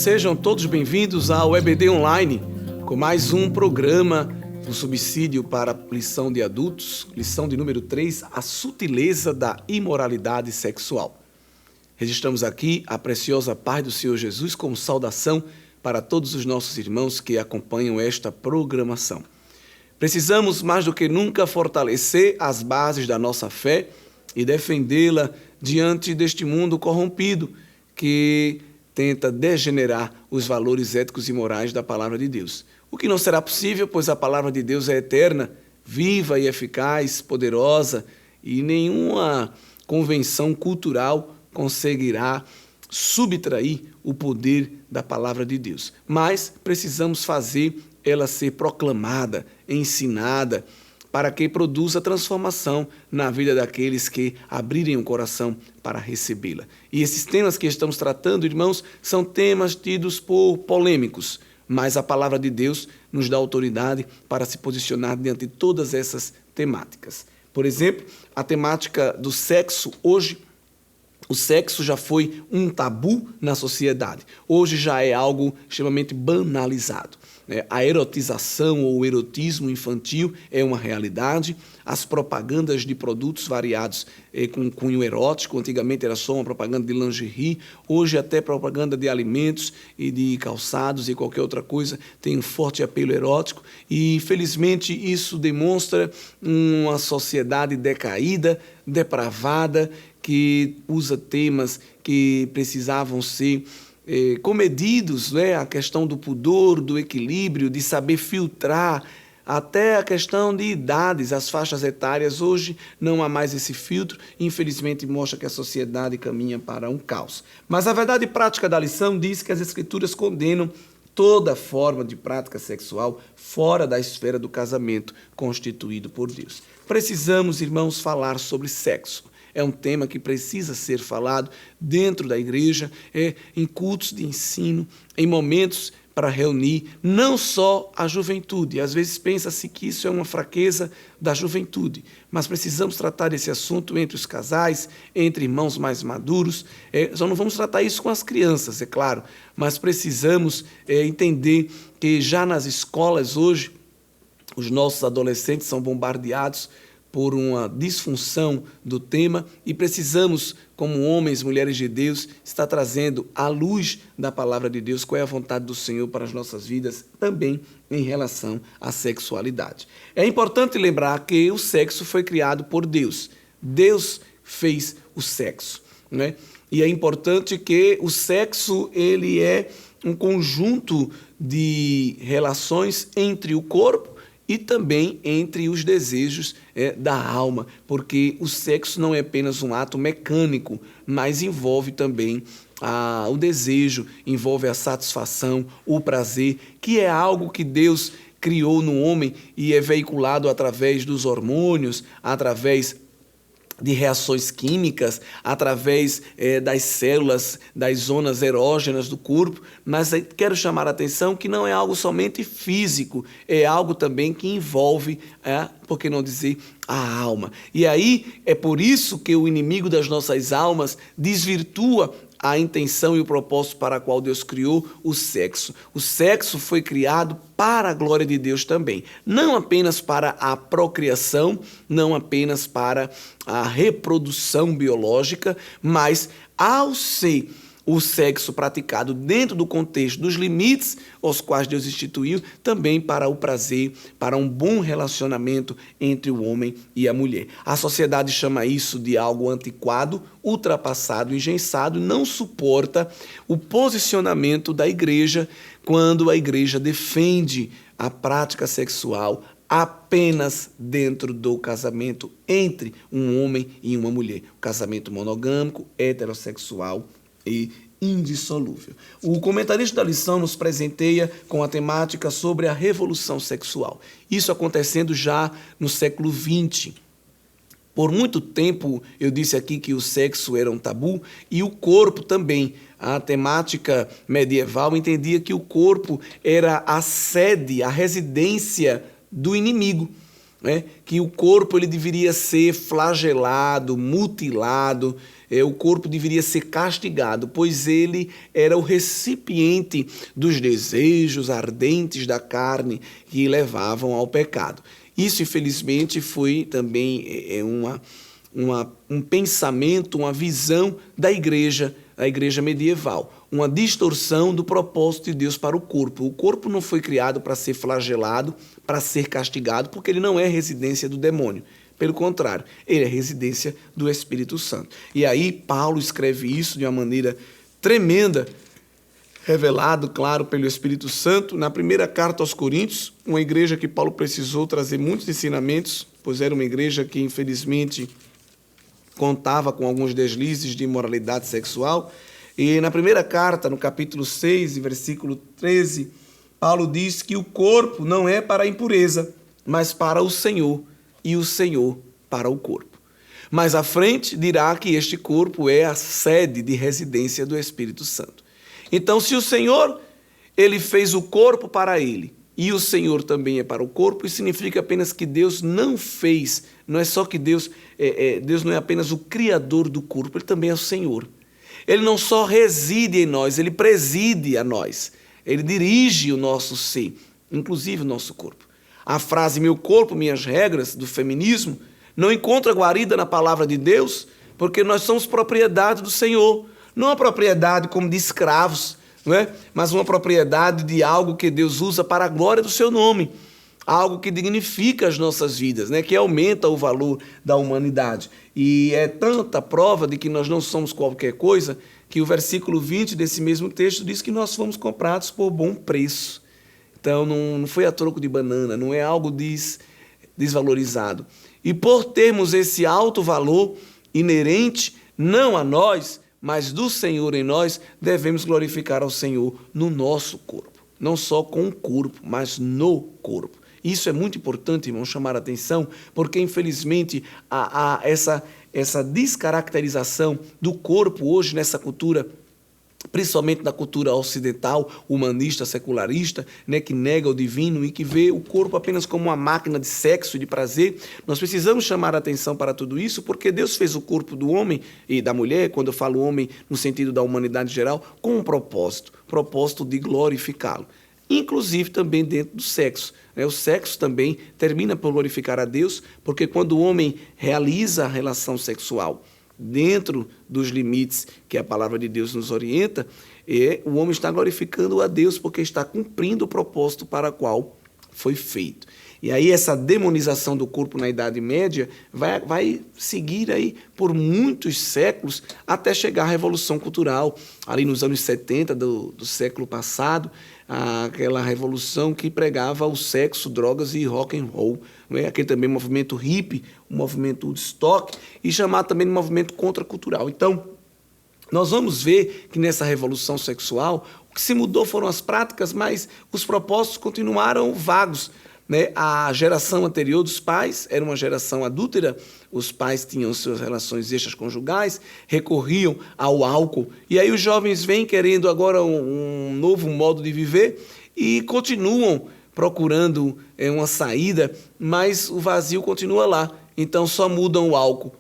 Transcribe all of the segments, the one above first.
sejam todos bem-vindos ao EBD Online, com mais um programa do subsídio para lição de adultos, lição de número 3, a sutileza da imoralidade sexual. Registramos aqui a preciosa paz do Senhor Jesus como saudação para todos os nossos irmãos que acompanham esta programação. Precisamos mais do que nunca fortalecer as bases da nossa fé e defendê-la diante deste mundo corrompido que tenta degenerar os valores éticos e morais da palavra de Deus. O que não será possível, pois a palavra de Deus é eterna, viva e eficaz, poderosa, e nenhuma convenção cultural conseguirá subtrair o poder da palavra de Deus. Mas precisamos fazer ela ser proclamada, ensinada, para que produza transformação na vida daqueles que abrirem o coração para recebê-la. E esses temas que estamos tratando, irmãos, são temas tidos por polêmicos, mas a palavra de Deus nos dá autoridade para se posicionar diante de todas essas temáticas. Por exemplo, a temática do sexo hoje. O sexo já foi um tabu na sociedade. Hoje já é algo extremamente banalizado. A erotização ou o erotismo infantil é uma realidade. As propagandas de produtos variados com cunho erótico, antigamente era só uma propaganda de lingerie, hoje até propaganda de alimentos e de calçados e qualquer outra coisa tem um forte apelo erótico. E, infelizmente, isso demonstra uma sociedade decaída, depravada, que usa temas que precisavam ser comedidos, a questão do pudor, do equilíbrio, de saber filtrar, até a questão de idades, as faixas etárias. Hoje não há mais esse filtro, infelizmente mostra que a sociedade caminha para um caos. Mas a verdade prática da lição diz que as Escrituras condenam toda forma de prática sexual fora da esfera do casamento constituído por Deus. Precisamos, irmãos, falar sobre sexo. É um tema que precisa ser falado dentro da igreja, em cultos de ensino, em momentos para reunir não só a juventude. Às vezes pensa-se que isso é uma fraqueza da juventude, mas precisamos tratar esse assunto entre os casais, entre irmãos mais maduros. Só não vamos tratar isso com as crianças, é claro, mas precisamos entender que já nas escolas hoje, os nossos adolescentes são bombardeados por uma disfunção do tema e precisamos, como homens, mulheres de Deus, estar trazendo à luz da palavra de Deus qual é a vontade do Senhor para as nossas vidas, também em relação à sexualidade. É importante lembrar que o sexo foi criado por Deus. Deus fez o sexo, né? E é importante que o sexo ele é um conjunto de relações entre o corpo e também entre os desejos da alma, porque o sexo não é apenas um ato mecânico, mas envolve também o desejo, envolve a satisfação, o prazer, que é algo que Deus criou no homem e é veiculado através dos hormônios, através de reações químicas, através das células, das zonas erógenas do corpo, mas quero chamar a atenção que não é algo somente físico, é algo também que envolve, por que não dizer, a alma. E aí é por isso que o inimigo das nossas almas desvirtua a intenção e o propósito para a qual Deus criou o sexo. O sexo foi criado para a glória de Deus também. Não apenas para a procriação, não apenas para a reprodução biológica, mas ao ser o sexo praticado dentro do contexto dos limites aos quais Deus instituiu, também para o prazer, para um bom relacionamento entre o homem e a mulher. A sociedade chama isso de algo antiquado, ultrapassado, engessado, não suporta o posicionamento da igreja quando a igreja defende a prática sexual apenas dentro do casamento entre um homem e uma mulher. O casamento monogâmico, heterossexual e indissolúvel. O comentarista da lição nos presenteia com a temática sobre a revolução sexual. Isso acontecendo já no século XX. Por muito tempo eu disse aqui que o sexo era um tabu e o corpo também. A temática medieval entendia que o corpo era a sede, a residência do inimigo. né, que o corpo ele deveria ser flagelado, mutilado, o corpo deveria ser castigado, pois ele era o recipiente dos desejos ardentes da carne que levavam ao pecado. Isso, infelizmente, foi também um pensamento, uma visão da igreja medieval, uma distorção do propósito de Deus para o corpo. O corpo não foi criado para ser flagelado, para ser castigado, porque ele não é residência do demônio. Pelo contrário, ele é residência do Espírito Santo. E aí Paulo escreve isso de uma maneira tremenda, revelado, claro, pelo Espírito Santo, na primeira carta aos Coríntios, uma igreja que Paulo precisou trazer muitos ensinamentos, pois era uma igreja que, infelizmente, contava com alguns deslizes de imoralidade sexual. E na primeira carta, no capítulo 6, versículo 13, Paulo diz que o corpo não é para a impureza, mas para o Senhor, e o Senhor para o corpo. Mais à frente dirá que este corpo é a sede de residência do Espírito Santo. Então, se o Senhor, ele fez o corpo para ele, e o Senhor também é para o corpo, isso significa apenas que Deus não fez, não é só que Deus não é apenas o criador do corpo, ele também é o Senhor. Ele não só reside em nós, ele preside a nós, ele dirige o nosso ser, inclusive o nosso corpo. A frase meu corpo, minhas regras, do feminismo, não encontra guarida na palavra de Deus, porque nós somos propriedade do Senhor. Não uma propriedade como de escravos, não é? Mas uma propriedade de algo que Deus usa para a glória do seu nome. Algo que dignifica as nossas vidas, né? Que aumenta o valor da humanidade. E é tanta prova de que nós não somos qualquer coisa, que o versículo 20 desse mesmo texto diz que nós fomos comprados por bom preço. Então, não foi a troco de banana, não é algo desvalorizado. E por termos esse alto valor inerente, não a nós, mas do Senhor em nós, devemos glorificar ao Senhor no nosso corpo. Não só com o corpo, mas no corpo. Isso é muito importante, irmão, chamar a atenção, porque, infelizmente, há essa descaracterização do corpo hoje nessa cultura, principalmente na cultura ocidental, humanista, secularista, né, que nega o divino e que vê o corpo apenas como uma máquina de sexo e de prazer. Nós precisamos chamar a atenção para tudo isso, porque Deus fez o corpo do homem e da mulher, quando eu falo homem no sentido da humanidade geral, com um propósito de glorificá-lo. Inclusive também dentro do sexo. O sexo também termina por glorificar a Deus, porque quando o homem realiza a relação sexual dentro dos limites que a palavra de Deus nos orienta, o homem está glorificando a Deus porque está cumprindo o propósito para o qual foi feito. E aí essa demonização do corpo na Idade Média vai seguir aí por muitos séculos até chegar à Revolução Cultural, ali nos anos 70 do século passado, aquela revolução que pregava o sexo, drogas e rock and roll, né? Aquele também movimento hippie, o movimento Woodstock, e chamado também de movimento contracultural. Então, nós vamos ver que nessa revolução sexual, o que se mudou foram as práticas, mas os propósitos continuaram vagos, né? A geração anterior dos pais era uma geração adúltera, os pais tinham suas relações extraconjugais, recorriam ao álcool, e aí os jovens vêm querendo agora um novo modo de viver e continuam procurando uma saída, mas o vazio continua lá. Então só mudam o álcool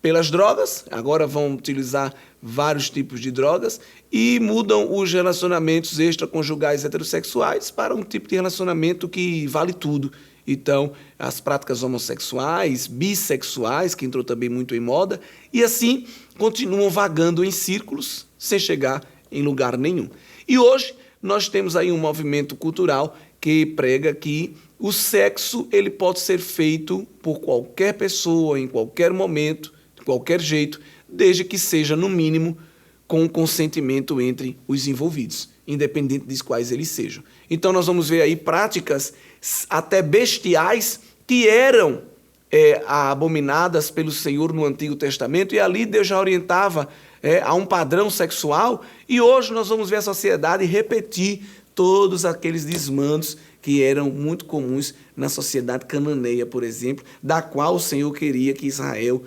pelas drogas, agora vão utilizar vários tipos de drogas, e mudam os relacionamentos extraconjugais heterossexuais para um tipo de relacionamento que vale tudo. Então, as práticas homossexuais, bissexuais, que entrou também muito em moda, e assim continuam vagando em círculos sem chegar em lugar nenhum. E hoje nós temos aí um movimento cultural que prega que o sexo ele pode ser feito por qualquer pessoa, em qualquer momento, de qualquer jeito, desde que seja, no mínimo, com consentimento entre os envolvidos, independente de quais eles sejam. Então, nós vamos ver aí práticas até bestiais que eram abominadas pelo Senhor no Antigo Testamento, e ali Deus já orientava a um padrão sexual, e hoje nós vamos ver a sociedade repetir todos aqueles desmandos que eram muito comuns na sociedade cananeia, por exemplo, da qual o Senhor queria que Israel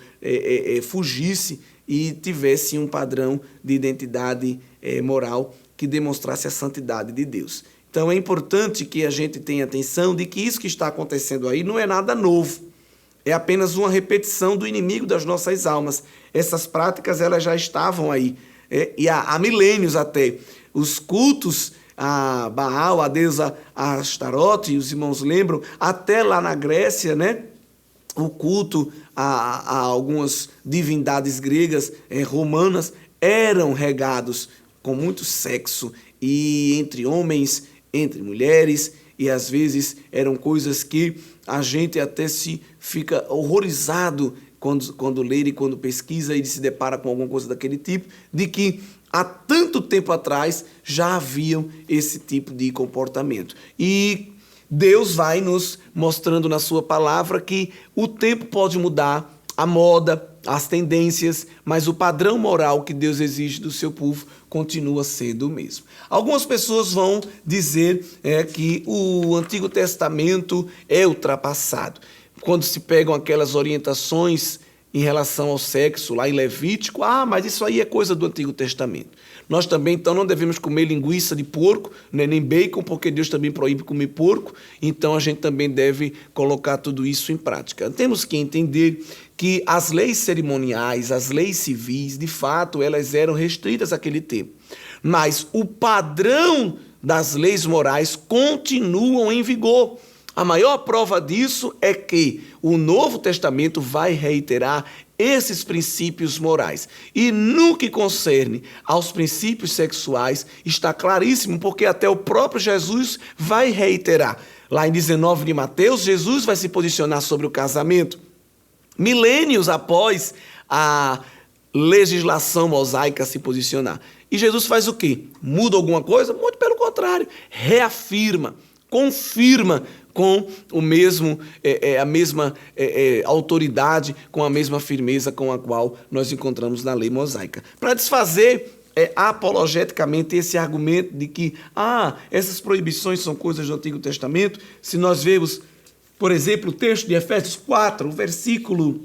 fugisse e tivesse um padrão de identidade moral que demonstrasse a santidade de Deus. Então é importante que a gente tenha atenção de que isso que está acontecendo aí não é nada novo. É apenas uma repetição do inimigo das nossas almas. Essas práticas elas já estavam aí, e há milênios até. Os cultos a Baal, a deusa Astarote, os irmãos lembram, até lá na Grécia, né? O culto a algumas divindades gregas, romanas, eram regados com muito sexo, e entre homens, entre mulheres, e às vezes eram coisas que a gente até se fica horrorizado quando lê e quando pesquisa e se depara com alguma coisa daquele tipo, de que há tanto tempo atrás já haviam esse tipo de comportamento. E Deus vai nos mostrando na sua palavra que o tempo pode mudar, a moda, as tendências, mas o padrão moral que Deus exige do seu povo continua sendo o mesmo. Algumas pessoas vão dizer que o Antigo Testamento é ultrapassado. Quando se pegam aquelas orientações em relação ao sexo, lá em Levítico, mas isso aí é coisa do Antigo Testamento. Nós também, então, não devemos comer linguiça de porco, nem bacon, porque Deus também proíbe comer porco, então a gente também deve colocar tudo isso em prática. Temos que entender que as leis cerimoniais, as leis civis, de fato, elas eram restritas àquele tempo. Mas o padrão das leis morais continuam em vigor. A maior prova disso é que o Novo Testamento vai reiterar esses princípios morais. E no que concerne aos princípios sexuais, está claríssimo, porque até o próprio Jesus vai reiterar. Lá em 19 de Mateus, Jesus vai se posicionar sobre o casamento. Milênios após a legislação mosaica se posicionar. E Jesus faz o quê? Muda alguma coisa? Muito pelo contrário. Reafirma, confirma com a mesma autoridade, com a mesma firmeza com a qual nós encontramos na lei mosaica. Para desfazer apologeticamente esse argumento de que essas proibições são coisas do Antigo Testamento, se nós vemos, por exemplo, o texto de Efésios 4, o versículo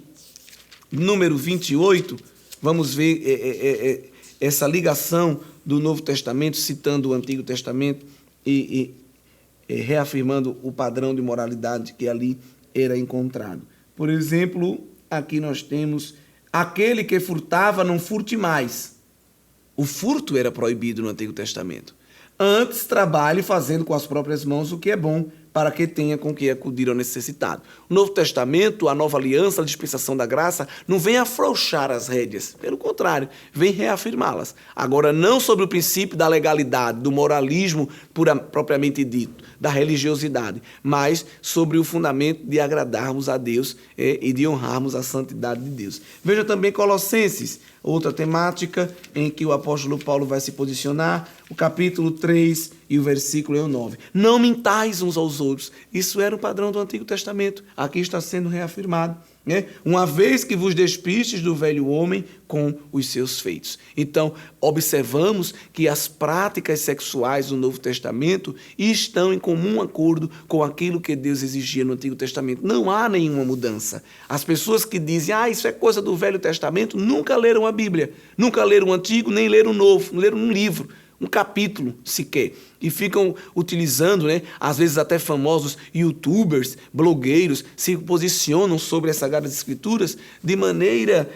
número 28, vamos ver essa ligação do Novo Testamento, citando o Antigo Testamento e reafirmando o padrão de moralidade que ali era encontrado. Por exemplo, aqui nós temos: aquele que furtava, não furte mais. O furto era proibido no Antigo Testamento. Antes, trabalhe fazendo com as próprias mãos o que é bom, para que tenha com que acudir ao necessitado. O Novo Testamento, a nova aliança, a dispensação da graça, não vem afrouxar as rédeas. Pelo contrário, vem reafirmá-las. Agora, não sobre o princípio da legalidade, do moralismo propriamente dito, da religiosidade, mas sobre o fundamento de agradarmos a Deus e de honrarmos a santidade de Deus. Veja também Colossenses, outra temática em que o apóstolo Paulo vai se posicionar, o capítulo 3 e o versículo 9. Não mintais uns aos outros. Isso era o padrão do Antigo Testamento. Aqui está sendo reafirmado. Uma vez que vos despistes do velho homem com os seus feitos. Então, observamos que as práticas sexuais do Novo Testamento estão em comum acordo com aquilo que Deus exigia no Antigo Testamento. Não há nenhuma mudança. As pessoas que dizem, isso é coisa do Velho Testamento, nunca leram a Bíblia, nunca leram o Antigo, nem leram o Novo, não leram um livro, um capítulo sequer. E ficam utilizando, às vezes até famosos youtubers, blogueiros, se posicionam sobre as Sagradas Escrituras de maneira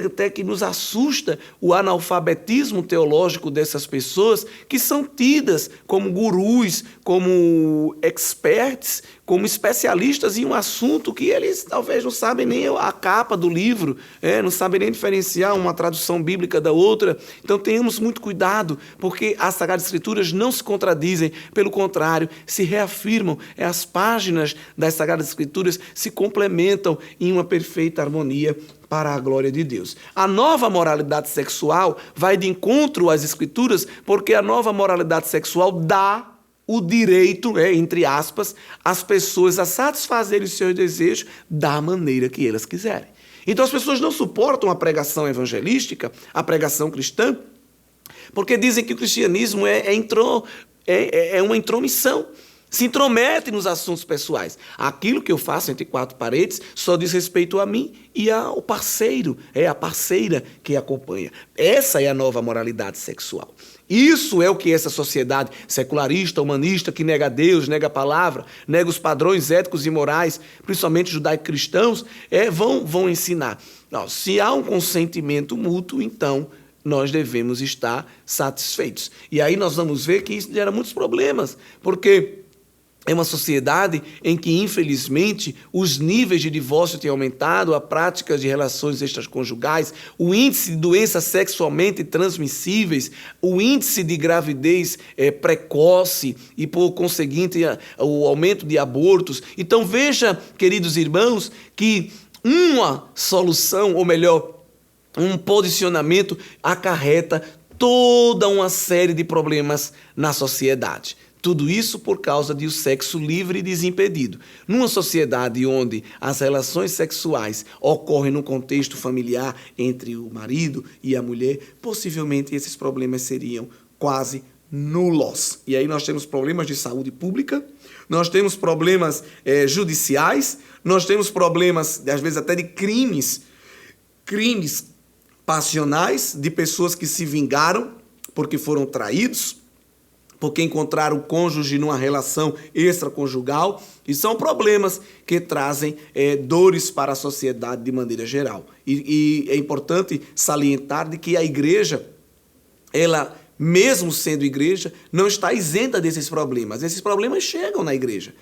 até que nos assusta o analfabetismo teológico dessas pessoas, que são tidas como gurus, como experts, como especialistas em um assunto que eles talvez não sabem nem a capa do livro, não sabem nem diferenciar uma tradução bíblica da outra. Então tenhamos muito cuidado, porque as Sagradas Escrituras não se contradizem, pelo contrário, se reafirmam. As páginas das Sagradas Escrituras se complementam em uma perfeita harmonia para a glória de Deus. A nova moralidade sexual vai de encontro às Escrituras, porque a nova moralidade sexual dá o direito, entre aspas, às pessoas a satisfazerem os seus desejos da maneira que elas quiserem. Então as pessoas não suportam a pregação evangelística, a pregação cristã, porque dizem que o cristianismo é uma intromissão. Se intromete nos assuntos pessoais. Aquilo que eu faço entre quatro paredes só diz respeito a mim e ao parceiro, a parceira que acompanha. Essa é a nova moralidade sexual. Isso é o que essa sociedade secularista, humanista, que nega Deus, nega a palavra, nega os padrões éticos e morais, principalmente judaico-cristãos, vão ensinar. Não, se há um consentimento mútuo, então nós devemos estar satisfeitos. E aí nós vamos ver que isso gera muitos problemas, porque é uma sociedade em que, infelizmente, os níveis de divórcio têm aumentado, a prática de relações extraconjugais, o índice de doenças sexualmente transmissíveis, o índice de gravidez precoce e, por conseguinte, o aumento de abortos. Então, veja, queridos irmãos, que uma solução, ou melhor, um posicionamento acarreta toda uma série de problemas na sociedade. Tudo isso por causa de o sexo livre e desimpedido. Numa sociedade onde as relações sexuais ocorrem no contexto familiar entre o marido e a mulher, possivelmente esses problemas seriam quase nulos. E aí nós temos problemas de saúde pública, nós temos problemas judiciais, nós temos problemas, às vezes até de crimes passionais, de pessoas que se vingaram porque foram traídos, porque encontraram o cônjuge numa relação extraconjugal, e são problemas que trazem dores para a sociedade de maneira geral. E é importante salientar de que a igreja, ela, mesmo sendo igreja, não está isenta desses problemas. Esses problemas chegam na igreja.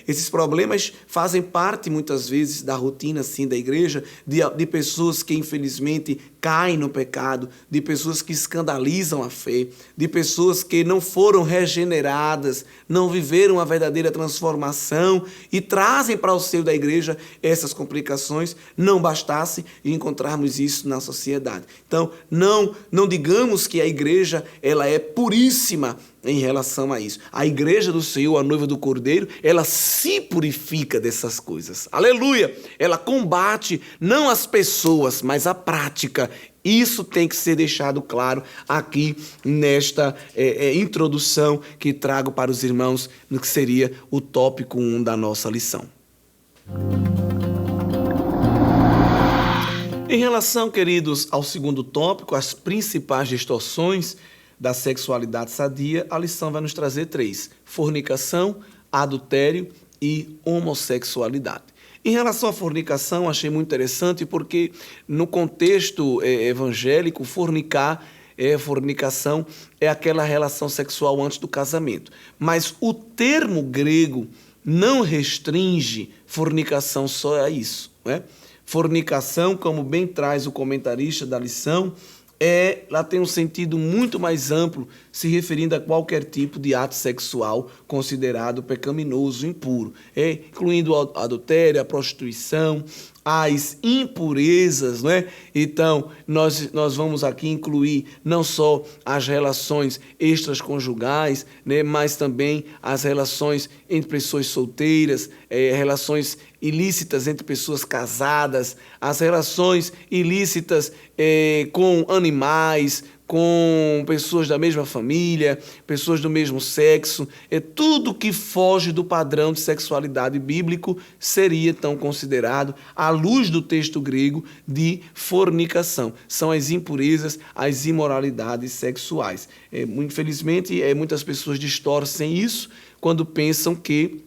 Esses problemas fazem parte, muitas vezes, da rotina assim, da igreja, de pessoas que, infelizmente, caem no pecado, de pessoas que escandalizam a fé, de pessoas que não foram regeneradas, não viveram a verdadeira transformação e trazem para o seio da igreja essas complicações. Não bastasse encontrarmos isso na sociedade. Então, não digamos que a igreja ela é puríssima em relação a isso. A igreja do Senhor, a noiva do Cordeiro, ela se purifica dessas coisas. Aleluia! Ela combate não as pessoas, mas a prática. Isso tem que ser deixado claro aqui nesta introdução que trago para os irmãos, no que seria o tópico 1 da nossa lição. Em relação, queridos, ao segundo tópico, as principais distorções da sexualidade sadia, a lição vai nos trazer 3: fornicação, adultério e homossexualidade. Em relação à fornicação, achei muito interessante porque no contexto evangélico, fornicação é aquela relação sexual antes do casamento. Mas o termo grego não restringe fornicação só a isso, Fornicação, como bem traz o comentarista da lição, ela tem um sentido muito mais amplo, se referindo a qualquer tipo de ato sexual considerado pecaminoso, impuro, incluindo o adultério, a prostituição, as impurezas, Então, nós vamos aqui incluir não só as relações extraconjugais, mas também as relações entre pessoas solteiras, relações ilícitas entre pessoas casadas, as relações ilícitas com animais, com pessoas da mesma família, pessoas do mesmo sexo. Tudo que foge do padrão de sexualidade bíblico seria então considerado, à luz do texto grego, de fornicação. São as impurezas, as imoralidades sexuais. Infelizmente, muitas pessoas distorcem isso quando pensam que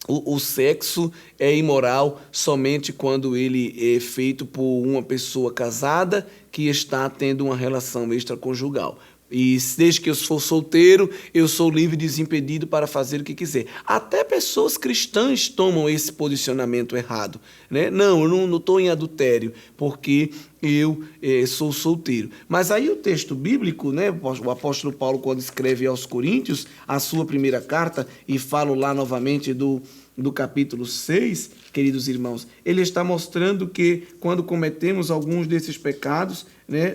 o sexo é imoral somente quando ele é feito por uma pessoa casada que está tendo uma relação extraconjugal. E desde que eu for solteiro, eu sou livre e desimpedido para fazer o que quiser. Até pessoas cristãs tomam esse posicionamento errado, Não, eu não estou em adultério, porque eu sou solteiro. Mas aí o texto bíblico, o apóstolo Paulo, quando escreve aos Coríntios, a sua primeira carta, e falo lá novamente do capítulo 6, queridos irmãos, ele está mostrando que quando cometemos alguns desses pecados,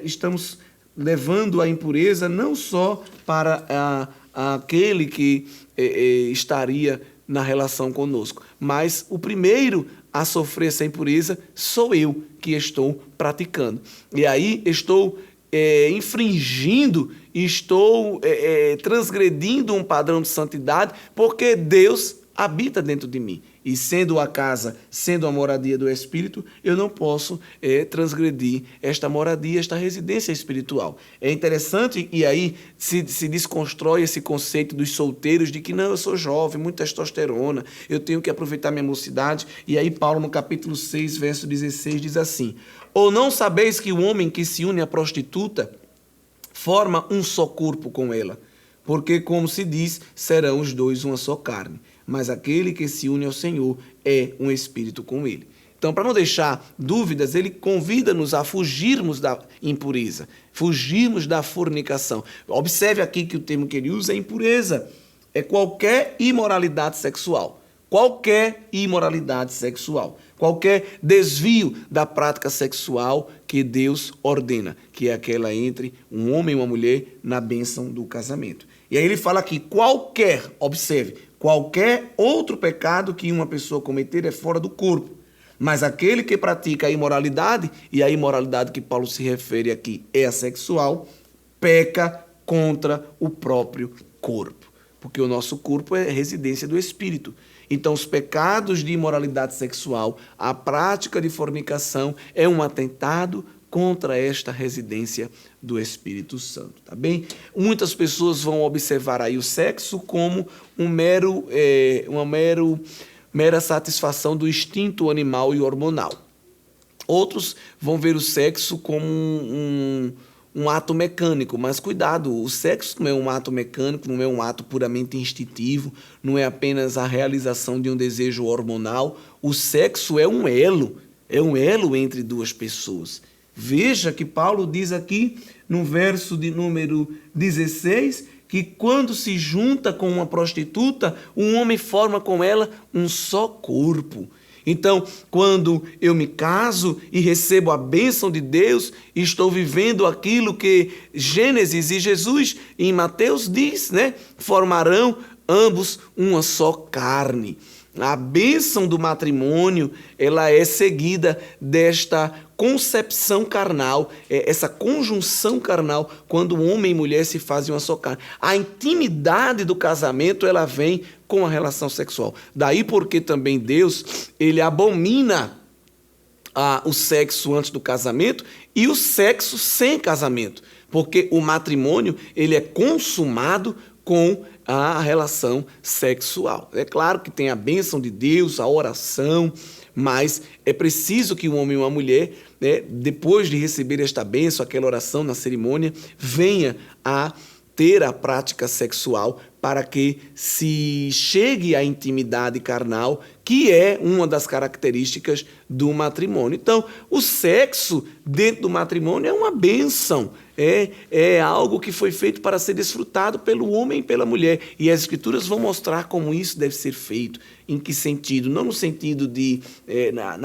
estamos levando a impureza não só para aquele que estaria na relação conosco, mas o primeiro a sofrer essa impureza sou eu que estou praticando. E aí estou infringindo, estou transgredindo um padrão de santidade, porque Deus habita dentro de mim. E sendo a casa, sendo a moradia do Espírito, eu não posso transgredir esta moradia, esta residência espiritual. É interessante, e aí se desconstrói esse conceito dos solteiros de que não, eu sou jovem, muita testosterona, eu tenho que aproveitar minha mocidade. E aí Paulo, no capítulo 6, verso 16, diz assim: ou não sabeis que o homem que se une à prostituta forma um só corpo com ela? Porque, como se diz, serão os dois uma só carne. Mas aquele que se une ao Senhor é um espírito com ele. Então, para não deixar dúvidas, ele convida-nos a fugirmos da impureza, fugirmos da fornicação. Observe aqui que o termo que ele usa é impureza. É qualquer imoralidade sexual. Qualquer imoralidade sexual. Qualquer desvio da prática sexual que Deus ordena, que é aquela entre um homem e uma mulher na bênção do casamento. E aí ele fala aqui, observe, qualquer outro pecado que uma pessoa cometer é fora do corpo. Mas aquele que pratica a imoralidade, e a imoralidade que Paulo se refere aqui é a sexual, peca contra o próprio corpo. Porque o nosso corpo é residência do Espírito. Então, os pecados de imoralidade sexual, a prática de fornicação é um atentado contra esta residência do Espírito Santo, tá bem? Muitas pessoas vão observar aí o sexo como uma mera satisfação do instinto animal e hormonal. Outros vão ver o sexo como um ato mecânico, mas cuidado, o sexo não é um ato mecânico, não é um ato puramente instintivo, não é apenas a realização de um desejo hormonal. O sexo é um elo entre duas pessoas. Veja que Paulo diz aqui no verso de número 16 que quando se junta com uma prostituta, um homem forma com ela um só corpo. Então, quando eu me caso e recebo a bênção de Deus, estou vivendo aquilo que Gênesis e Jesus em Mateus diz, né? Formarão ambos uma só carne. A bênção do matrimônio, ela é seguida desta concepção carnal, essa conjunção carnal, quando homem e mulher se fazem uma só carne. A intimidade do casamento, ela vem com a relação sexual. Daí porque também Deus, ele abomina o sexo antes do casamento e o sexo sem casamento. Porque o matrimônio, ele é consumado com a relação sexual. É claro que tem a bênção de Deus, a oração, mas é preciso que um homem e uma mulher, né, depois de receber esta bênção, aquela oração na cerimônia, venha a ter a prática sexual para que se chegue à intimidade carnal, que é uma das características do matrimônio. Então, o sexo dentro do matrimônio é uma bênção, é algo que foi feito para ser desfrutado pelo homem e pela mulher. E as Escrituras vão mostrar como isso deve ser feito. Em que sentido? Não no sentido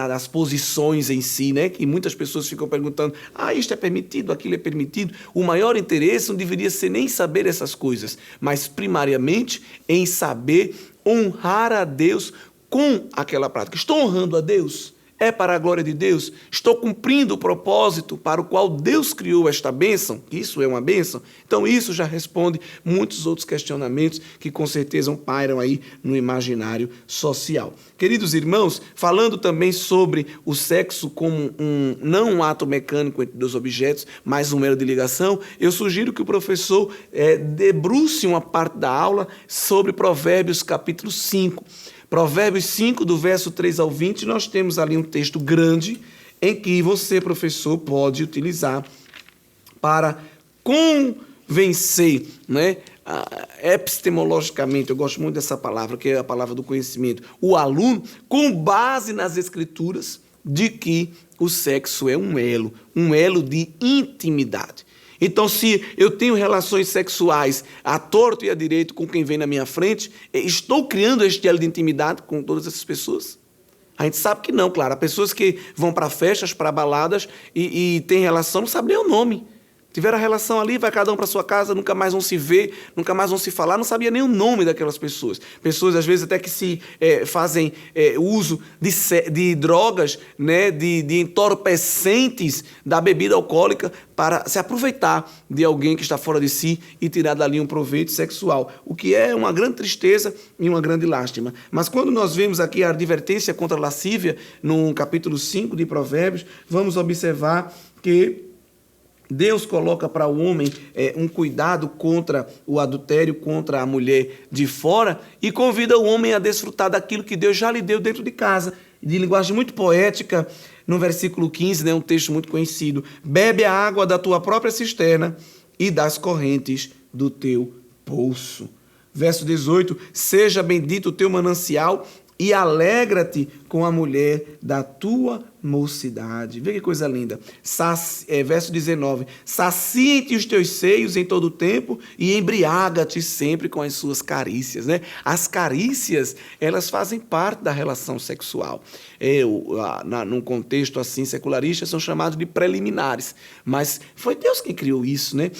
das posições em si, né? Que muitas pessoas ficam perguntando, isto é permitido, aquilo é permitido. O maior interesse não deveria ser nem saber essas coisas, mas primariamente em saber honrar a Deus com aquela prática. Estou honrando a Deus? É para a glória de Deus? Estou cumprindo o propósito para o qual Deus criou esta bênção? Isso é uma bênção? Então isso já responde muitos outros questionamentos que com certeza pairam aí no imaginário social. Queridos irmãos, falando também sobre o sexo como não um ato mecânico entre dois objetos, mas um mero de ligação, eu sugiro que o professor debruce uma parte da aula sobre Provérbios capítulo 5. Provérbios 5, do verso 3 ao 20, nós temos ali um texto grande em que você, professor, pode utilizar para convencer, né, epistemologicamente, eu gosto muito dessa palavra, que é a palavra do conhecimento, o aluno, com base nas Escrituras, de que o sexo é um elo de intimidade. Então, se eu tenho relações sexuais à torto e à direito com quem vem na minha frente, estou criando este elo de intimidade com todas essas pessoas? A gente sabe que não, claro. Há pessoas que vão para festas, para baladas e têm relação, não sabem nem o nome. Tiveram a relação ali, vai cada um para sua casa, nunca mais vão se ver, nunca mais vão se falar, não sabia nem o nome daquelas pessoas. Pessoas, às vezes, até que se fazem uso de drogas, né, de entorpecentes da bebida alcoólica para se aproveitar de alguém que está fora de si e tirar dali um proveito sexual, o que é uma grande tristeza e uma grande lástima. Mas quando nós vemos aqui a advertência contra a lascívia, no capítulo 5 de Provérbios, vamos observar que Deus coloca para o homem um cuidado contra o adultério, contra a mulher de fora, e convida o homem a desfrutar daquilo que Deus já lhe deu dentro de casa. De linguagem muito poética, no versículo 15, né, um texto muito conhecido: bebe a água da tua própria cisterna e das correntes do teu poço. Verso 18: seja bendito o teu manancial e alegra-te com a mulher da tua mocidade. Vê que coisa linda. Verso 19: sacia-te os teus seios em todo o tempo e embriaga-te sempre com as suas carícias. Né? As carícias, elas fazem parte da relação sexual. Num contexto assim secularista, são chamados de preliminares. Mas foi Deus quem criou isso. Né?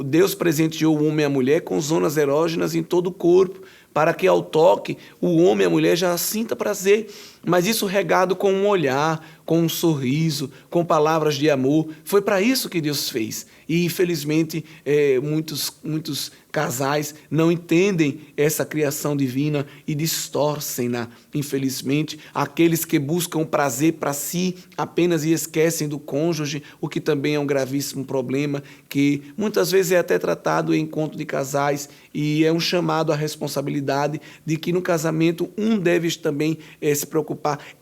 Deus presenteou o homem e a mulher com zonas erógenas em todo o corpo, para que ao toque o homem e a mulher já sinta prazer, mas isso regado com um olhar, com um sorriso, com palavras de amor. Foi para isso que Deus fez. E, infelizmente, muitos casais não entendem essa criação divina e distorcem-na. Infelizmente, aqueles que buscam prazer para si apenas e esquecem do cônjuge, o que também é um gravíssimo problema, que muitas vezes é até tratado em encontro de casais, e é um chamado à responsabilidade de que no casamento um deve também se preocupar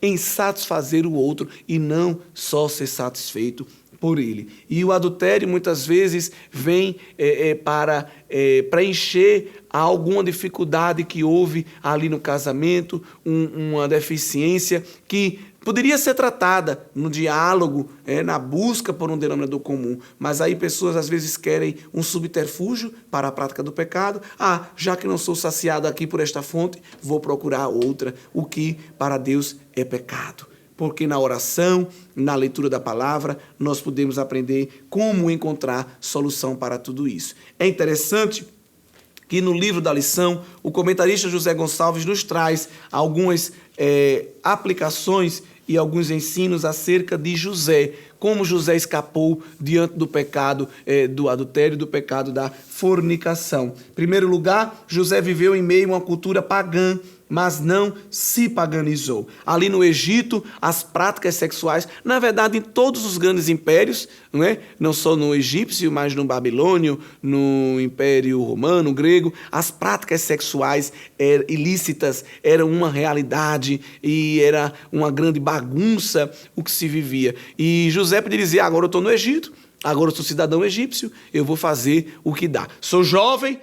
em satisfazer o outro e não só ser satisfeito por ele. E o adultério muitas vezes vem para preencher alguma dificuldade que houve ali no casamento, uma deficiência que poderia ser tratada no diálogo, na busca por um denominador comum. Mas aí pessoas às vezes querem um subterfúgio para a prática do pecado. Já que não sou saciado aqui por esta fonte, vou procurar outra, o que para Deus é pecado. Porque na oração, na leitura da palavra, nós podemos aprender como encontrar solução para tudo isso. É interessante que no livro da lição, o comentarista José Gonçalves nos traz algumas aplicações e alguns ensinos acerca de José, como José escapou diante do pecado do adultério, do pecado da fornicação. Em primeiro lugar, José viveu em meio a uma cultura pagã, mas não se paganizou. Ali no Egito, as práticas sexuais, na verdade, em todos os grandes impérios, não só no egípcio, mas no babilônio, no Império Romano, grego, as práticas sexuais ilícitas eram uma realidade e era uma grande bagunça o que se vivia. E José poderia dizer: agora eu estou no Egito, agora eu sou cidadão egípcio, eu vou fazer o que dá. Sou jovem,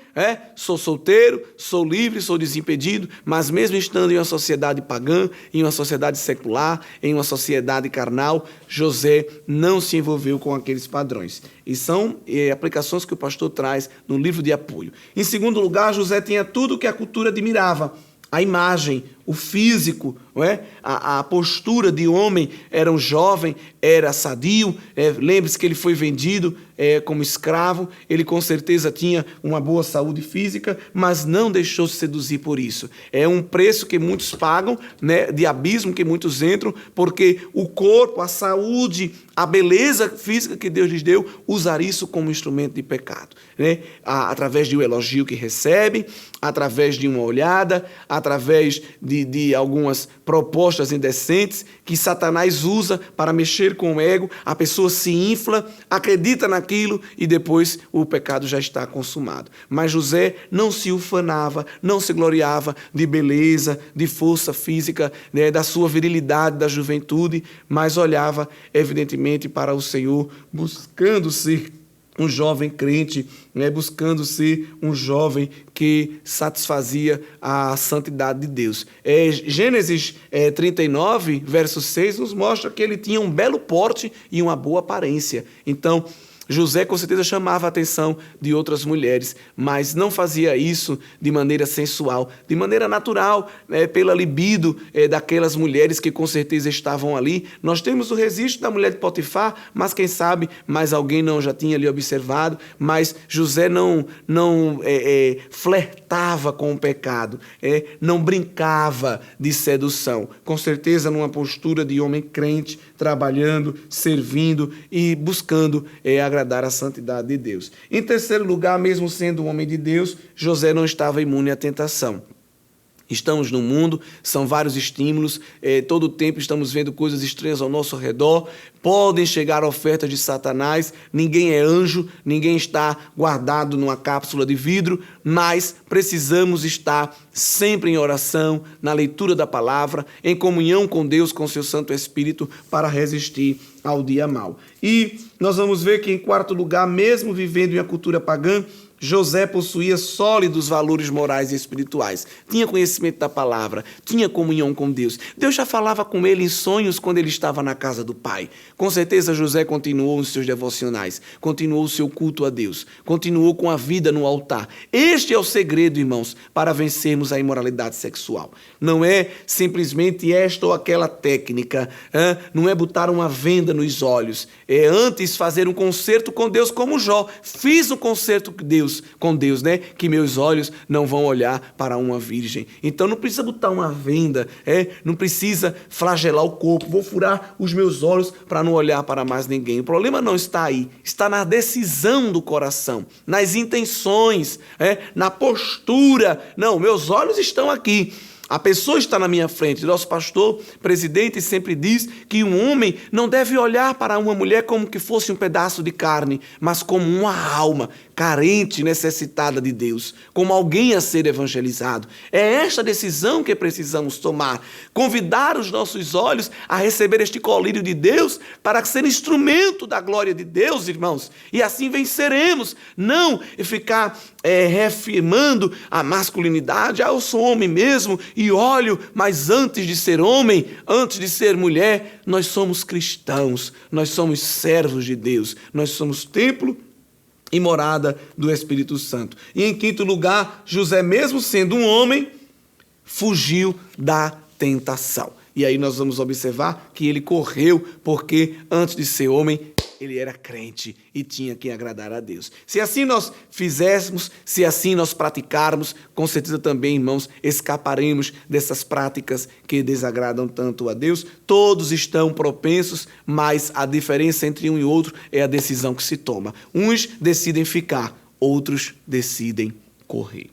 sou solteiro, sou livre, sou desimpedido, mas mesmo estando em uma sociedade pagã, em uma sociedade secular, em uma sociedade carnal, José não se envolveu com aqueles padrões. E são aplicações que o pastor traz no livro de apoio. Em segundo lugar, José tinha tudo o que a cultura admirava: a imagem, o físico, a postura de homem. Era um jovem, era sadio. Lembre-se que ele foi vendido como escravo. Ele com certeza tinha uma boa saúde física, mas não deixou se seduzir por isso. É um preço que muitos pagam, de abismo que muitos entram, porque o corpo, a saúde, a beleza física que Deus lhes deu, usar isso como instrumento de pecado. Através de um elogio que recebem, através de uma olhada, através de algumas propostas indecentes que Satanás usa para mexer com o ego. A pessoa se infla, acredita naquilo e depois o pecado já está consumado. Mas José não se ufanava, não se gloriava de beleza, de força física, da sua virilidade, da juventude, mas olhava evidentemente para o Senhor, buscando ser um jovem crente, buscando ser um jovem que satisfazia a santidade de Deus. Gênesis 39, verso 6, nos mostra que ele tinha um belo porte e uma boa aparência. Então, José com certeza chamava a atenção de outras mulheres, mas não fazia isso de maneira sensual, de maneira natural, pela libido daquelas mulheres que com certeza estavam ali. Nós temos o registro da mulher de Potifar, mas quem sabe mais alguém não já tinha ali observado, mas José não flertava com o pecado, não brincava de sedução, com certeza numa postura de homem crente, trabalhando, servindo e buscando agradar a santidade de Deus. Em terceiro lugar, mesmo sendo um homem de Deus, José não estava imune à tentação. Estamos no mundo, são vários estímulos, todo o tempo estamos vendo coisas estranhas ao nosso redor, podem chegar ofertas de Satanás, ninguém é anjo, ninguém está guardado numa cápsula de vidro, mas precisamos estar sempre em oração, na leitura da palavra, em comunhão com Deus, com seu Santo Espírito, para resistir ao dia mau. E nós vamos ver que, em quarto lugar, mesmo vivendo em uma cultura pagã, José possuía sólidos valores morais e espirituais, tinha conhecimento da palavra, tinha comunhão com Deus. Deus já falava com ele em sonhos quando ele estava na casa do pai. Com certeza José continuou os seus devocionais, continuou o seu culto a Deus, continuou com a vida no altar. Este é o segredo, irmãos, para vencermos a imoralidade sexual. Não é simplesmente esta ou aquela técnica, não é botar uma venda nos olhos, é antes fazer um concerto com Deus como Jó. Fiz um concerto com Deus, né? Que meus olhos não vão olhar para uma virgem. Então não precisa botar uma venda, não precisa flagelar o corpo, vou furar os meus olhos para não olhar para mais ninguém. O problema não está aí, está na decisão do coração, nas intenções, na postura. Não, meus olhos estão aqui. A pessoa está na minha frente. Nosso pastor, presidente, sempre diz que um homem não deve olhar para uma mulher como que fosse um pedaço de carne, mas como uma alma carente, necessitada de Deus, como alguém a ser evangelizado. É esta decisão que precisamos tomar. Convidar os nossos olhos a receber este colírio de Deus para ser instrumento da glória de Deus, irmãos. E assim venceremos. Não ficar reafirmando a masculinidade. Eu sou homem mesmo e olho, mas antes de ser homem, antes de ser mulher, nós somos cristãos, nós somos servos de Deus, nós somos templo e morada do Espírito Santo. E em quinto lugar, José, mesmo sendo um homem, fugiu da tentação. E aí nós vamos observar que ele correu porque antes de ser homem, ele era crente e tinha que agradar a Deus. Se assim nós fizéssemos, se assim nós praticarmos, com certeza também, irmãos, escaparemos dessas práticas que desagradam tanto a Deus. Todos estão propensos, mas a diferença entre um e outro é a decisão que se toma. Uns decidem ficar, outros decidem correr.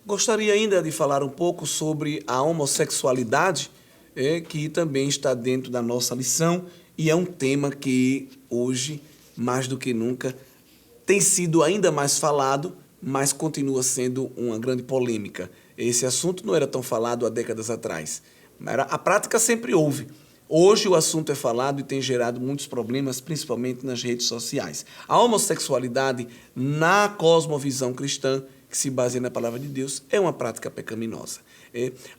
Gostaria ainda de falar um pouco sobre a homossexualidade, que também está dentro da nossa lição e é um tema que hoje, mais do que nunca, tem sido ainda mais falado, mas continua sendo uma grande polêmica. Esse assunto não era tão falado há décadas atrás. A prática sempre houve. Hoje o assunto é falado e tem gerado muitos problemas, principalmente nas redes sociais. A homossexualidade, na cosmovisão cristã, que se baseia na palavra de Deus, é uma prática pecaminosa.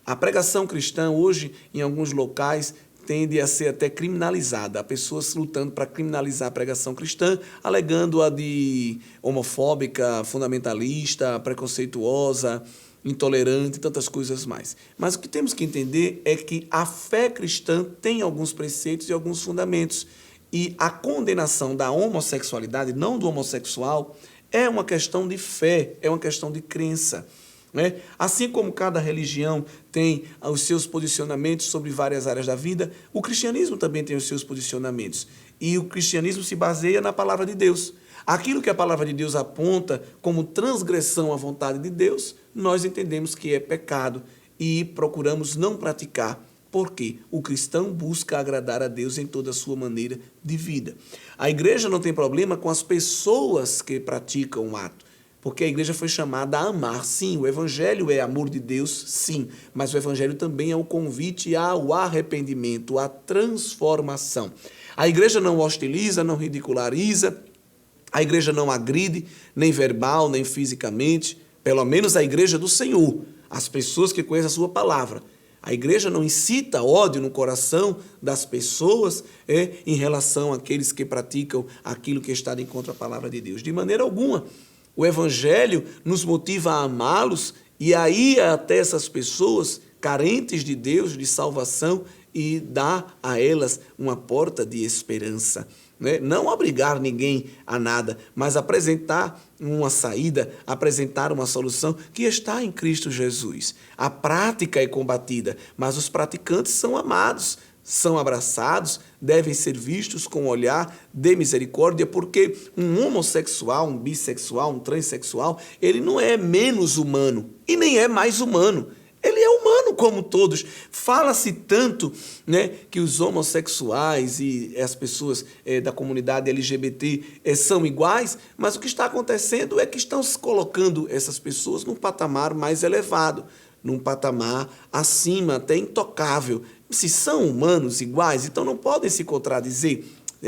A pregação cristã hoje, em alguns locais, tende a ser até criminalizada. Há pessoas lutando para criminalizar a pregação cristã, alegando-a de homofóbica, fundamentalista, preconceituosa, intolerante e tantas coisas mais. Mas o que temos que entender é que a fé cristã tem alguns preceitos e alguns fundamentos. E a condenação da homossexualidade, não do homossexual, é uma questão de fé, é uma questão de crença. Assim como cada religião tem os seus posicionamentos sobre várias áreas da vida, o cristianismo também tem os seus posicionamentos. E o cristianismo se baseia na palavra de Deus. Aquilo que a palavra de Deus aponta como transgressão à vontade de Deus, nós entendemos que é pecado e procuramos não praticar. Porque o cristão busca agradar a Deus em toda a sua maneira de vida. A igreja não tem problema com as pessoas que praticam o ato, porque a igreja foi chamada a amar. Sim, o evangelho é amor de Deus, sim, mas o evangelho também é o convite ao arrependimento, à transformação. A igreja não hostiliza, não ridiculariza, a igreja não agride, nem verbal, nem fisicamente, pelo menos a igreja do Senhor, as pessoas que conhecem a sua palavra. A igreja não incita ódio no coração das pessoas em relação àqueles que praticam aquilo que está de contra a palavra de Deus. De maneira alguma. O Evangelho nos motiva a amá-los e a ir até essas pessoas carentes de Deus, de salvação, e dar a elas uma porta de esperança. Não obrigar ninguém a nada, mas apresentar uma saída, apresentar uma solução que está em Cristo Jesus. A prática é combatida, mas os praticantes são amados, são abraçados, devem ser vistos com um olhar de misericórdia, porque um homossexual, um bissexual, um transexual, ele não é menos humano e nem é mais humano. Ele é humano como todos. Fala-se tanto, que os homossexuais e as pessoas da comunidade LGBT são iguais, mas o que está acontecendo é que estão se colocando essas pessoas num patamar mais elevado, num patamar acima, até intocável. Se são humanos iguais, então não podem se contradizer.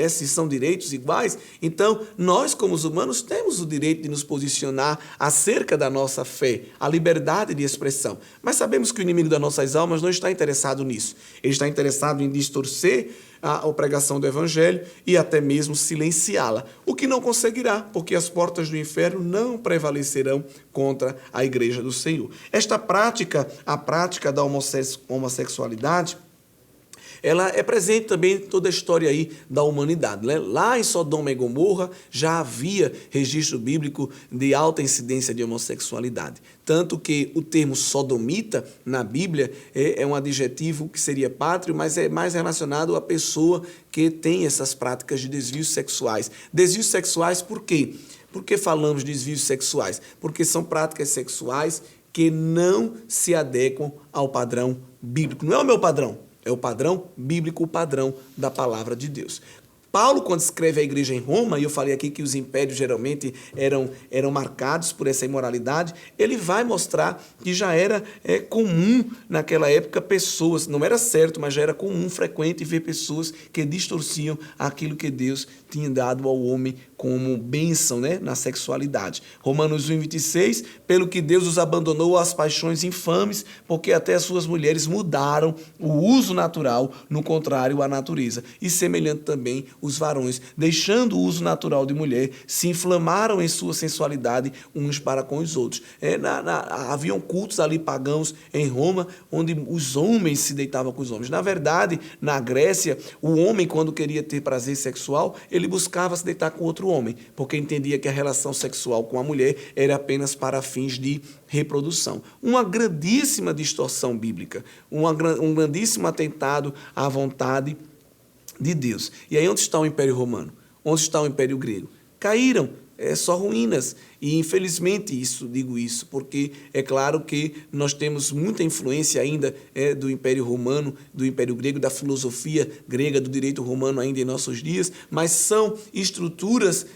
Se são direitos iguais, então nós, como os humanos, temos o direito de nos posicionar acerca da nossa fé, a liberdade de expressão. Mas sabemos que o inimigo das nossas almas não está interessado nisso. Ele está interessado em distorcer a pregação do Evangelho e até mesmo silenciá-la, o que não conseguirá, porque as portas do inferno não prevalecerão contra a igreja do Senhor. Esta prática, a prática da homossexualidade, ela é presente também em toda a história aí da humanidade. Lá em Sodoma e Gomorra já havia registro bíblico de alta incidência de homossexualidade. Tanto que o termo sodomita na Bíblia é um adjetivo que seria pátrio, mas é mais relacionado à pessoa que tem essas práticas de desvios sexuais. Desvios sexuais por quê? Por que falamos de desvios sexuais? Porque são práticas sexuais que não se adequam ao padrão bíblico. Não é o meu padrão. É o padrão bíblico, o padrão da palavra de Deus. Paulo, quando escreve a igreja em Roma, e eu falei aqui que os impérios geralmente eram marcados por essa imoralidade, ele vai mostrar que já era comum naquela época pessoas, não era certo, mas já era comum, frequente, ver pessoas que distorciam aquilo que Deus tinha dado ao homem como bênção, na sexualidade. Romanos 1:26, pelo que Deus os abandonou às paixões infames, porque até as suas mulheres mudaram o uso natural, no contrário à natureza. E semelhante também os varões, deixando o uso natural de mulher, se inflamaram em sua sensualidade uns para com os outros. Haviam cultos ali pagãos em Roma, onde os homens se deitavam com os homens. Na verdade, na Grécia, o homem, quando queria ter prazer sexual, ele buscava se deitar com outro homem, porque entendia que a relação sexual com a mulher era apenas para fins de reprodução. Uma grandíssima distorção bíblica, um grandíssimo atentado à vontade de Deus. E aí onde está o Império Romano? Onde está o Império Grego? Caíram, só ruínas. E infelizmente digo isso, porque é claro que nós temos muita influência ainda do Império Romano, do Império Grego, da filosofia grega, do direito romano ainda em nossos dias, mas são estruturas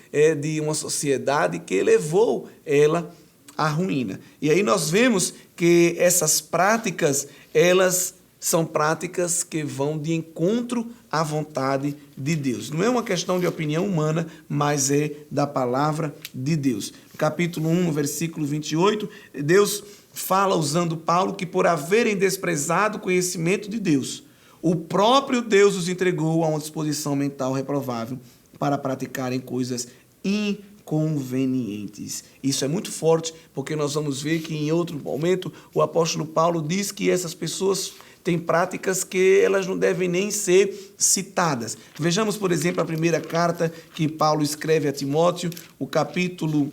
de uma sociedade que levou ela à ruína. E aí nós vemos que essas práticas, elas são práticas que vão de encontro à vontade de Deus. Não é uma questão de opinião humana, mas é da palavra de Deus. No capítulo 1, versículo 28, Deus fala, usando Paulo, que por haverem desprezado o conhecimento de Deus, o próprio Deus os entregou a uma disposição mental reprovável para praticarem coisas inconvenientes. Isso é muito forte, porque nós vamos ver que em outro momento o apóstolo Paulo diz que essas pessoas têm práticas que elas não devem nem ser citadas. Vejamos, por exemplo, a primeira carta que Paulo escreve a Timóteo, o capítulo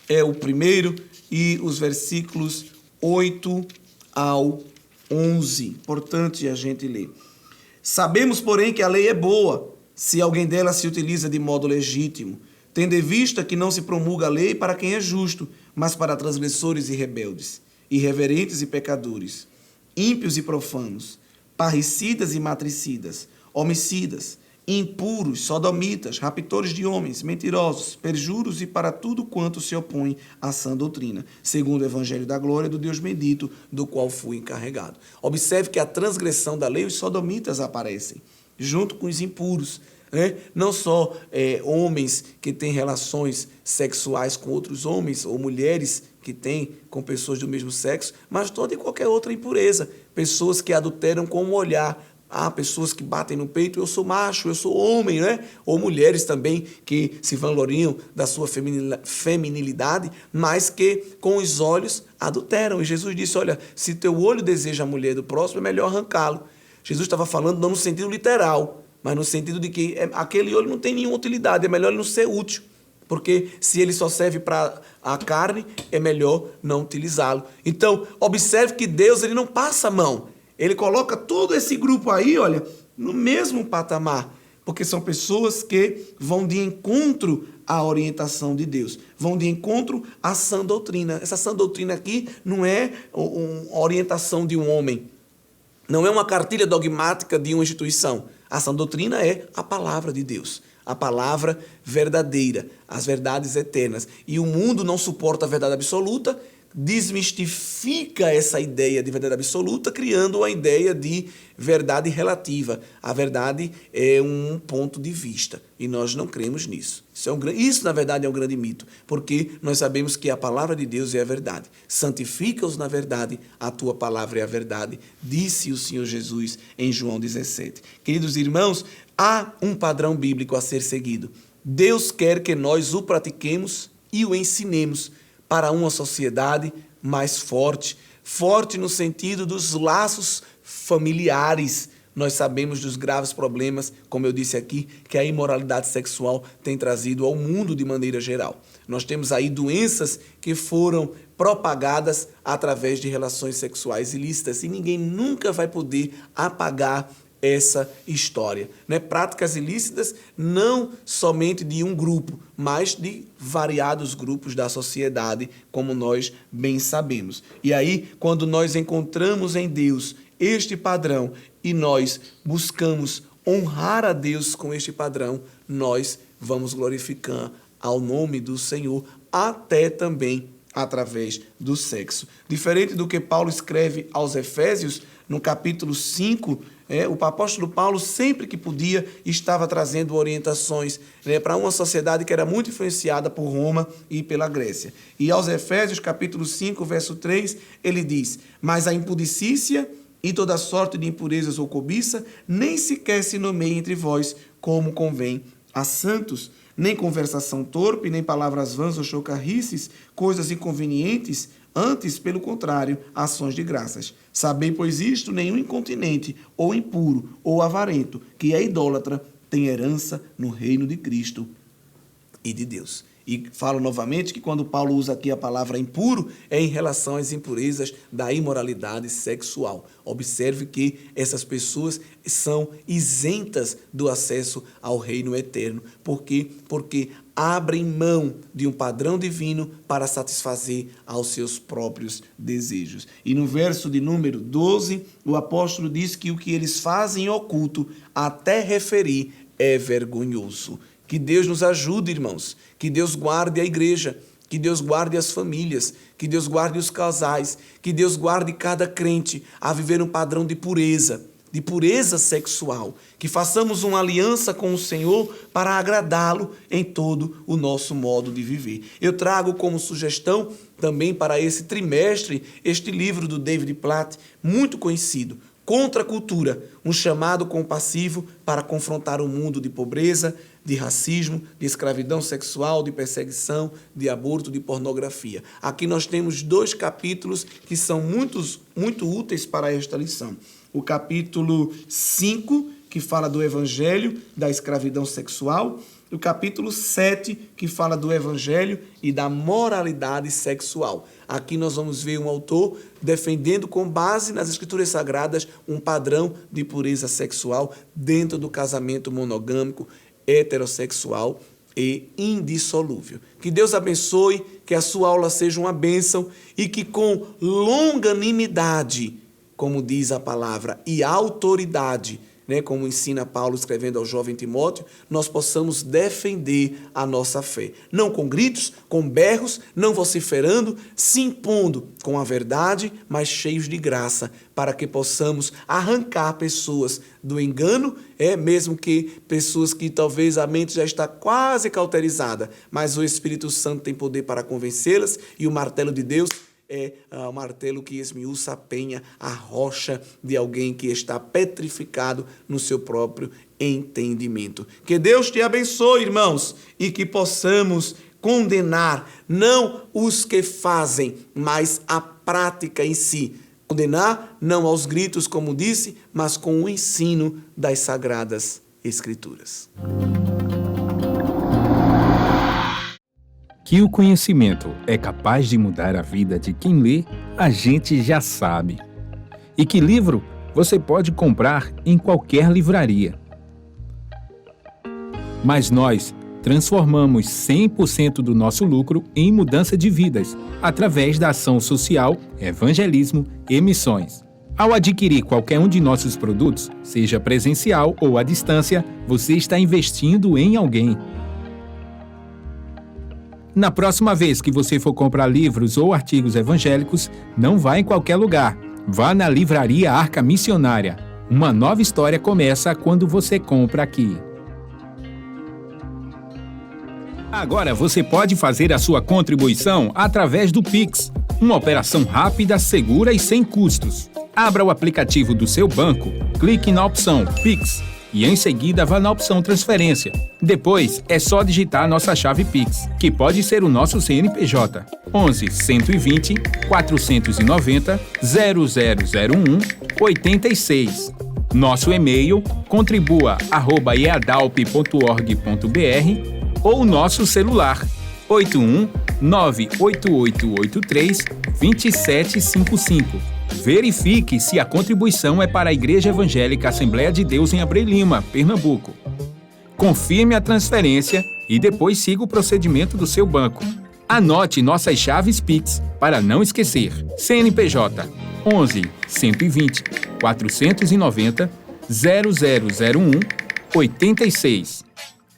é o 1 e os versículos 8 ao 11. Importante a gente ler. Sabemos, porém, que a lei é boa, se alguém dela se utiliza de modo legítimo, tendo em vista que não se promulga a lei para quem é justo, mas para transgressores e rebeldes, irreverentes e pecadores, ímpios e profanos, parricidas e matricidas, homicidas, impuros, sodomitas, raptores de homens, mentirosos, perjuros e para tudo quanto se opõe à sã doutrina, segundo o evangelho da glória do Deus bendito, do qual fui encarregado. Observe que a transgressão da lei, os sodomitas aparecem, junto com os impuros. Não só homens que têm relações sexuais com outros homens, ou mulheres que têm com pessoas do mesmo sexo, mas toda e qualquer outra impureza. pessoas que adulteram com o olhar. Há pessoas que batem no peito, eu sou macho, eu sou homem, né? Ou mulheres também que se vangloriam da sua feminilidade, mas que com os olhos adulteram. E Jesus disse, olha, se teu olho deseja a mulher do próximo, é melhor arrancá-lo. Jesus estava falando não no sentido literal, mas no sentido de que aquele olho não tem nenhuma utilidade, é melhor ele não ser útil. Porque se ele só serve para a carne, é melhor não utilizá-lo. Então, observe que Deus ele não passa a mão. Ele coloca todo esse grupo aí, olha, no mesmo patamar. Porque são pessoas que vão de encontro à orientação de Deus. Vão de encontro à sã doutrina. Essa sã doutrina aqui não é uma orientação de um homem. Não é uma cartilha dogmática de uma instituição. A sã doutrina é a palavra de Deus. A palavra verdadeira, as verdades eternas. E o mundo não suporta a verdade absoluta, desmistifica essa ideia de verdade absoluta, criando uma ideia de verdade relativa. A verdade é um ponto de vista e nós não cremos nisso. Isso, na verdade, é um grande mito, porque nós sabemos que a palavra de Deus é a verdade. Santifica-os na verdade, a tua palavra é a verdade, disse o Senhor Jesus em João 17. Queridos irmãos, há um padrão bíblico a ser seguido. Deus quer que nós o pratiquemos e o ensinemos para uma sociedade mais forte. Forte no sentido dos laços familiares. Nós sabemos dos graves problemas, como eu disse aqui, que a imoralidade sexual tem trazido ao mundo de maneira geral. Nós temos aí doenças que foram propagadas através de relações sexuais ilícitas e ninguém nunca vai poder apagar essa história, né? Práticas ilícitas não somente de um grupo, mas de variados grupos da sociedade, como nós bem sabemos. E aí, quando nós encontramos em Deus este padrão e nós buscamos honrar a Deus com este padrão, nós vamos glorificar ao nome do Senhor, até também através do sexo. Diferente do que Paulo escreve aos Efésios, no capítulo 5, o apóstolo Paulo, sempre que podia, estava trazendo orientações para uma sociedade que era muito influenciada por Roma e pela Grécia. E aos Efésios, capítulo 5, verso 3, ele diz, mas a impudicícia e toda sorte de impurezas ou cobiça nem sequer se nomeia entre vós, como convém a santos, nem conversação torpe, nem palavras vãs ou chocarrices, coisas inconvenientes, antes, pelo contrário, ações de graças. Sabei, pois isto, nenhum incontinente, ou impuro, ou avarento, que é idólatra, tem herança no reino de Cristo e de Deus. E falo novamente que quando Paulo usa aqui a palavra impuro, é em relação às impurezas da imoralidade sexual. Observe que essas pessoas são isentas do acesso ao reino eterno. Por quê? Porque abrem mão de um padrão divino para satisfazer aos seus próprios desejos. E no verso de número 12, o apóstolo diz que o que eles fazem em oculto, até referir, é vergonhoso. Que Deus nos ajude, irmãos, que Deus guarde a igreja, que Deus guarde as famílias, que Deus guarde os casais, que Deus guarde cada crente a viver um padrão de pureza sexual, que façamos uma aliança com o Senhor para agradá-lo em todo o nosso modo de viver. Eu trago como sugestão também para esse trimestre este livro do David Platt, muito conhecido, Contra a Cultura, um chamado compassivo para confrontar o mundo de pobreza, de racismo, de escravidão sexual, de perseguição, de aborto, de pornografia. Aqui nós temos 2 capítulos que são muito úteis para esta lição. O capítulo 5, que fala do evangelho, da escravidão sexual, e o capítulo 7, que fala do evangelho e da moralidade sexual. Aqui nós vamos ver um autor defendendo com base nas escrituras sagradas um padrão de pureza sexual dentro do casamento monogâmico, heterossexual e indissolúvel. Que Deus abençoe, que a sua aula seja uma bênção e que com longanimidade, como diz a palavra, e autoridade, como ensina Paulo escrevendo ao jovem Timóteo, nós possamos defender a nossa fé. Não com gritos, com berros, não vociferando, se impondo com a verdade, mas cheios de graça, para que possamos arrancar pessoas do engano, mesmo que pessoas que talvez a mente já está quase cauterizada, mas o Espírito Santo tem poder para convencê-las e o martelo de Deus é o martelo que esmiuça a penha, a rocha de alguém que está petrificado no seu próprio entendimento. Que Deus te abençoe, irmãos, e que possamos condenar não os que fazem, mas a prática em si. Condenar não aos gritos, como disse, mas com o ensino das Sagradas Escrituras. Que o conhecimento é capaz de mudar a vida de quem lê, a gente já sabe. E que livro você pode comprar em qualquer livraria. Mas nós transformamos 100% do nosso lucro em mudança de vidas, através da ação social, evangelismo e missões. Ao adquirir qualquer um de nossos produtos, seja presencial ou à distância, você está investindo em alguém. Na próxima vez que você for comprar livros ou artigos evangélicos, não vá em qualquer lugar. Vá na Livraria Arca Missionária. Uma nova história começa quando você compra aqui. Agora você pode fazer a sua contribuição através do Pix, uma operação rápida, segura e sem custos. Abra o aplicativo do seu banco, clique na opção Pix e em seguida vá na opção Transferência. Depois é só digitar nossa chave Pix, que pode ser o nosso CNPJ 11 120 490 0001 86. Nosso e-mail contribua@eadalp.org.br ou nosso celular 81 98883 2755. Verifique se a contribuição é para a Igreja Evangélica Assembleia de Deus em Abreu Lima, Pernambuco. Confirme a transferência e depois siga o procedimento do seu banco. Anote nossas chaves Pix para não esquecer. CNPJ 11 120 490 0001 86.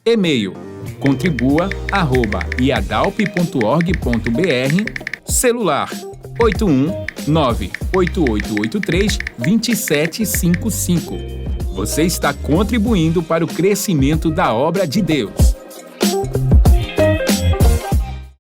E-mail contribua@iadalp.org.br. Celular 81 98883 2755. Você está contribuindo para o crescimento da obra de Deus.